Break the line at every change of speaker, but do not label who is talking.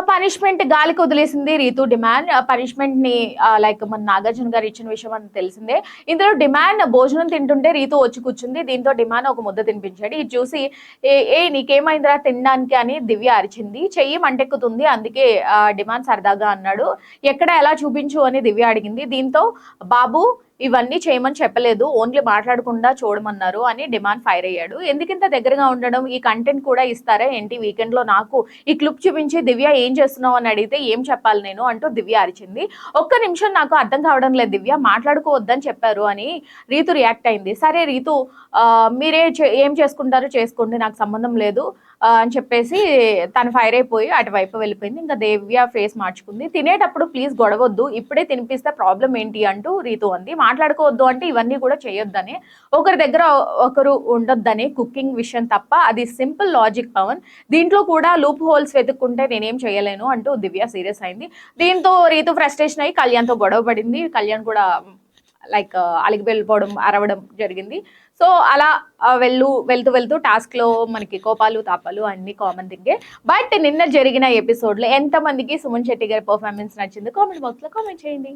Punishment గాలికి వదిలేసింది Ritu demand. Punishment ని లైక్ మన నాగార్జున గారు ఇచ్చిన విషయం అని తెలిసిందే. ఇందులో డిమాండ్ భోజనం తింటుంటే రీతు వచ్చి కూర్చుంది. దీంతో డిమాండ్ ఒక ముద్ద తినిపించాడు. ఇది చూసి ఏ నీకేమైందిరా తినడానికి అని దివ్య అరిచింది. చెయ్యి మంటెక్కుతుంది, అందుకే డిమాండ్ సరదాగా అన్నాడు. ఎక్కడ ఎలా చూపించు అని దివ్య అడిగింది. దీంతో బాబు ఇవన్నీ చేయమని చెప్పలేదు, ఓన్లీ మాట్లాడకుండా చూడమన్నారు అని డిమాండ్ ఫైర్ అయ్యాడు. ఎందుకింత దగ్గరగా ఉండడం, ఈ కంటెంట్ కూడా ఇస్తారా ఏంటి వీకెండ్ లో? నాకు ఈ క్లిప్ చూపించి దివ్య ఏం చేస్తున్నావు అని అడిగితే ఏం చెప్పాలి నేను అంటూ దివ్య అరిచింది. ఒక్క నిమిషం నాకు అర్థం కావడం లేదు దివ్య, మాట్లాడుకోవద్దని చెప్పారు అని రీతు రియాక్ట్ అయింది. సరే రీతు మీరే ఏం చేసుకుంటారో చేసుకోండి, నాకు సంబంధం లేదు అని చెప్పేసి తను ఫైర్ అయిపోయి అటువైపు వెళ్ళిపోయింది. ఇంకా దివ్య ఫేస్ మార్చుకుంది. తినేటప్పుడు ప్లీజ్ గొడవద్దు, ఇప్పుడే తినిపిస్తే ప్రాబ్లం ఏంటి అంటూ రీతు అంది. మాట్లాడుకోవద్దు అంటే ఇవన్నీ కూడా చేయొద్దని, ఒకరి దగ్గర ఒకరు ఉండొద్దని కుకింగ్ విషయం తప్ప, అది సింపుల్ లాజిక్ పవన్. దీంట్లో కూడా లూప్ హోల్స్ వెతుక్కుంటే నేనేం చేయలేను అంటూ దివ్య సీరియస్ అయింది. దీంతో రీతు ఫ్రస్ట్రేషన్ అయ్యి కళ్యాణ్తో గొడవ పడింది. కళ్యాణ్ కూడా లైక్ అలిగి వెళ్ళిపోవడం, అరవడం జరిగింది. సో అలా వెళ్తూ వెళ్తూ టాస్క్ లో మనకి కోపాలు తాపాలు అన్ని కామన్ థింగే. బట్ నిన్న జరిగిన ఎపిసోడ్ లో ఎంతమందికి సుమన్ శెట్టి గారి పర్ఫార్మెన్స్ నచ్చింది కామెంట్ బాక్స్ లో కామెంట్ చేయండి.